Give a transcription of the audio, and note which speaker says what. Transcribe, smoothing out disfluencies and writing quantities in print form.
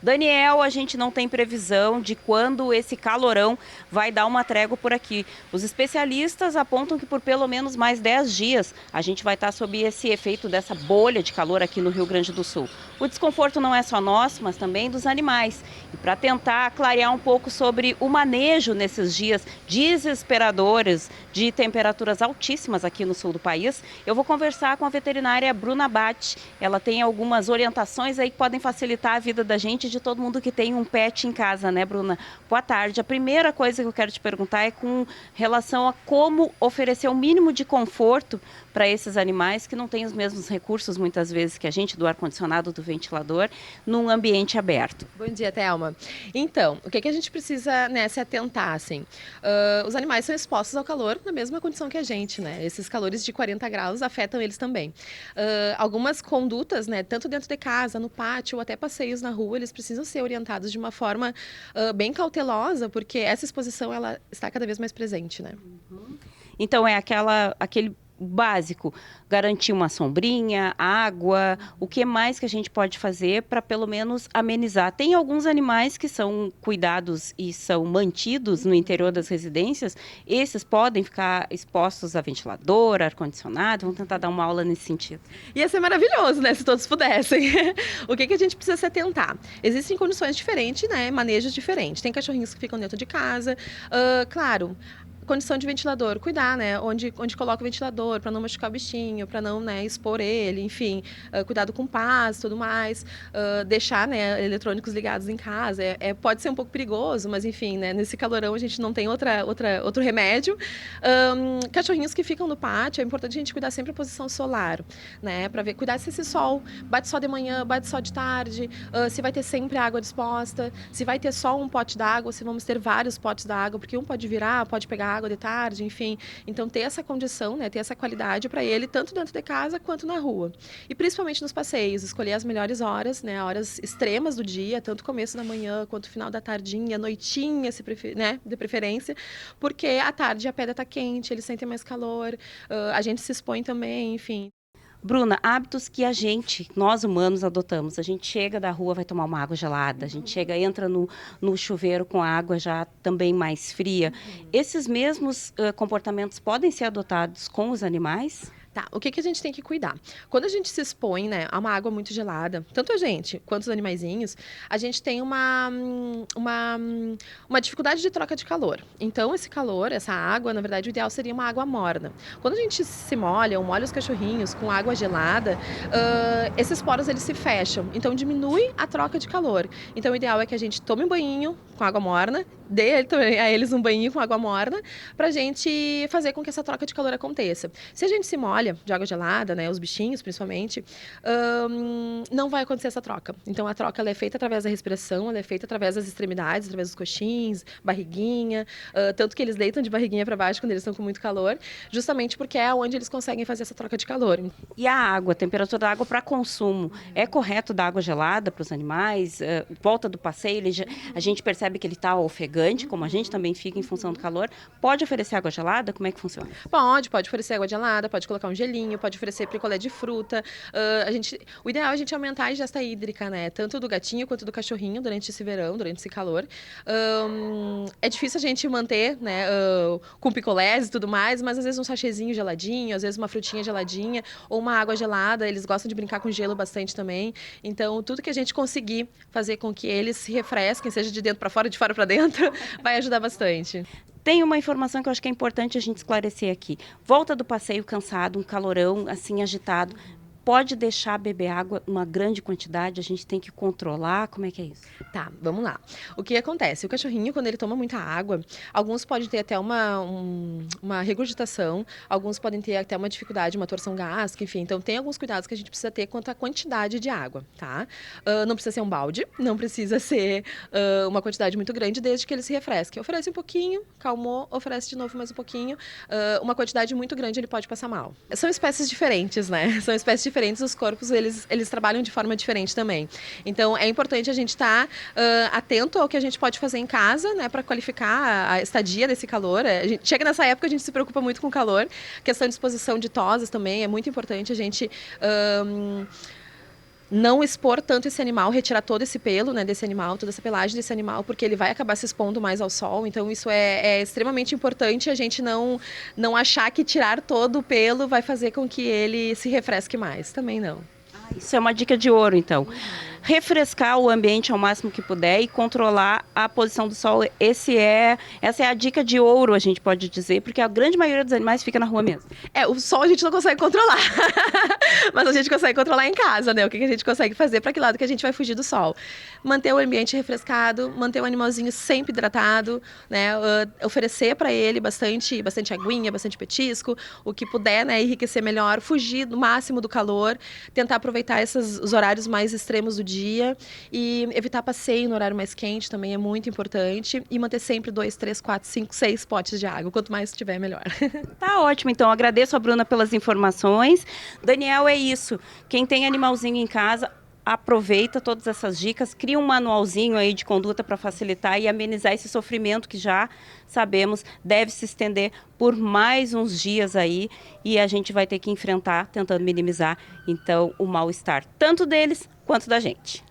Speaker 1: Daniel, a gente não tem previsão de quando esse calorão vai dar uma trégua por aqui. Os especialistas apontam que por pelo menos mais 10 dias a gente vai estar sob esse efeito dessa bolha de calor aqui no Rio Grande do Sul. O desconforto não é só nosso, mas também dos animais. E para tentar clarear um pouco sobre o manejo nesses dias desesperadores de temperaturas altíssimas aqui no sul do país, eu vou conversar com a veterinária Bruna Batti. Ela tem algumas orientações aí que podem facilitar a vida da gente, de todo mundo que tem um pet em casa, né, Bruna? Boa tarde. A primeira coisa que eu quero te perguntar é com relação a como oferecer o mínimo de conforto para esses animais que não têm os mesmos recursos, muitas vezes, que a gente, do ar-condicionado, do ventilador, num ambiente aberto.
Speaker 2: Bom dia, Thelma. Então, o que a gente precisa, né, se atentar, assim? Os animais são expostos ao calor na mesma condição que a gente, né? Esses calores de 40 graus afetam eles também. Algumas condutas, né, tanto dentro de casa, no pátio ou até passeios na rua, eles precisam ser orientados de uma forma bem cautelosa, porque essa exposição, ela está cada vez mais presente, né?
Speaker 1: Então, é aquele básico, garantir uma sombrinha, água, o que mais que a gente pode fazer para pelo menos amenizar? Tem alguns animais que são cuidados e são mantidos no interior das residências, esses podem ficar expostos a ventilador, ar-condicionado, vamos tentar dar uma aula nesse sentido.
Speaker 2: Ia ser maravilhoso, né, se todos pudessem. O que a gente precisa se atentar? Existem condições diferentes, né, manejos diferentes. Tem cachorrinhos que ficam dentro de casa, claro. Condição de ventilador, cuidar, né? Onde coloca o ventilador, para não machucar o bichinho, para não, né, expor ele, enfim, cuidado com paz, tudo mais, deixar, né, eletrônicos ligados em casa, pode ser um pouco perigoso, mas enfim, né, nesse calorão a gente não tem outro remédio. Cachorrinhos que ficam no pátio, é importante a gente cuidar sempre a posição solar, né, para ver, cuidar se esse sol bate só de manhã, bate só de tarde, se vai ter sempre água disposta, se vai ter só um pote d'água, se vamos ter vários potes d'água, porque um pode virar, pode pegar água de tarde, enfim. Então, ter essa condição, né, ter essa qualidade para ele, tanto dentro de casa quanto na rua. E principalmente nos passeios, escolher as melhores horas, né, horas extremas do dia, tanto começo da manhã quanto final da tardinha, noitinha, né, de preferência, porque à tarde a pedra está quente, eles sentem mais calor, a gente se expõe também, enfim.
Speaker 1: Bruna, hábitos que nós humanos, adotamos. A gente chega da rua, vai tomar uma água gelada. A gente chega, entra no chuveiro com a água já também mais fria. Esses mesmos comportamentos podem ser adotados com os animais?
Speaker 2: Tá, o que a gente tem que cuidar? Quando a gente se expõe, né, a uma água muito gelada, tanto a gente quanto os animaizinhos, a gente tem uma dificuldade de troca de calor. Então, esse calor, essa água, na verdade, o ideal seria uma água morna. Quando a gente se molha ou molha os cachorrinhos com água gelada, esses poros, eles se fecham. Então, diminui a troca de calor. Então, o ideal é que a gente tome um banho com água morna, dê a eles um banho com água morna, pra gente fazer com que essa troca de calor aconteça. Se a gente se molha de água gelada, né, os bichinhos principalmente, não vai acontecer essa troca. Então a troca ela é feita através da respiração, ela é feita através das extremidades, através dos coxins, barriguinha, tanto que eles deitam de barriguinha para baixo quando eles estão com muito calor, justamente porque é onde eles conseguem fazer essa troca de calor.
Speaker 1: E a água, a temperatura da água para consumo, é correto dar água gelada para os animais? Volta do passeio, a gente percebe que ele está ofegante, como a gente também fica em função do calor. Pode oferecer água gelada? Como é que funciona?
Speaker 2: Pode oferecer água gelada, pode colocar um gelinho, pode oferecer picolé de fruta. O ideal é a gente aumentar a ingesta hídrica, né? Tanto do gatinho quanto do cachorrinho durante esse verão, durante esse calor. É difícil a gente manter, né, com picolés e tudo mais, mas às vezes um sachêzinho geladinho, às vezes uma frutinha geladinha ou uma água gelada. Eles gostam de brincar com gelo bastante também. Então, tudo que a gente conseguir fazer com que eles se refresquem, seja de dentro para fora, de fora para dentro, vai ajudar bastante.
Speaker 1: Tem uma informação que eu acho que é importante a gente esclarecer aqui. Volta do passeio cansado, um calorão assim agitado. Pode deixar beber água uma grande quantidade, a gente tem que controlar, como é que é isso?
Speaker 2: Tá, vamos lá. O que acontece? O cachorrinho, quando ele toma muita água, alguns podem ter até uma regurgitação, alguns podem ter até uma dificuldade, uma torção gástrica, enfim. Então, tem alguns cuidados que a gente precisa ter quanto à quantidade de água, tá? Não precisa ser um balde, não precisa ser uma quantidade muito grande, desde que ele se refresque. Oferece um pouquinho, calmou, oferece de novo mais um pouquinho. Uma quantidade muito grande, ele pode passar mal. São espécies diferentes, né? São espécies diferentes, os corpos, eles trabalham de forma diferente também. Então, é importante a gente estar atento ao que a gente pode fazer em casa, né, para qualificar a estadia desse calor. A gente chega nessa época, a gente se preocupa muito com o calor. Questão de exposição de tosas também, é muito importante a gente não expor tanto esse animal, retirar todo esse pelo, né, desse animal, toda essa pelagem desse animal, porque ele vai acabar se expondo mais ao sol. Então isso é extremamente importante, a gente não achar que tirar todo o pelo vai fazer com que ele se refresque mais. Também não.
Speaker 1: Isso é uma dica de ouro, então. Refrescar o ambiente ao máximo que puder e controlar a posição do sol. Essa é a dica de ouro, a gente pode dizer, porque a grande maioria dos animais fica na rua mesmo.
Speaker 2: O sol a gente não consegue controlar, mas a gente consegue controlar em casa, né? O que a gente consegue fazer, para que lado que a gente vai fugir do sol? Manter o ambiente refrescado, manter o animalzinho sempre hidratado, né? Oferecer para ele bastante aguinha, bastante petisco, o que puder, né? Enriquecer melhor, fugir no máximo do calor, tentar aproveitar os horários mais extremos do dia e evitar passeio no horário mais quente também é muito importante e manter sempre 2, 3, 4, 5, 6 potes de água, quanto mais tiver melhor.
Speaker 1: Tá ótimo, então agradeço a Bruna pelas informações. Daniel, é isso. Quem tem animalzinho em casa, aproveita todas essas dicas, cria um manualzinho aí de conduta para facilitar e amenizar esse sofrimento que já sabemos deve se estender por mais uns dias aí e a gente vai ter que enfrentar tentando minimizar então o mal-estar tanto deles quanto da gente.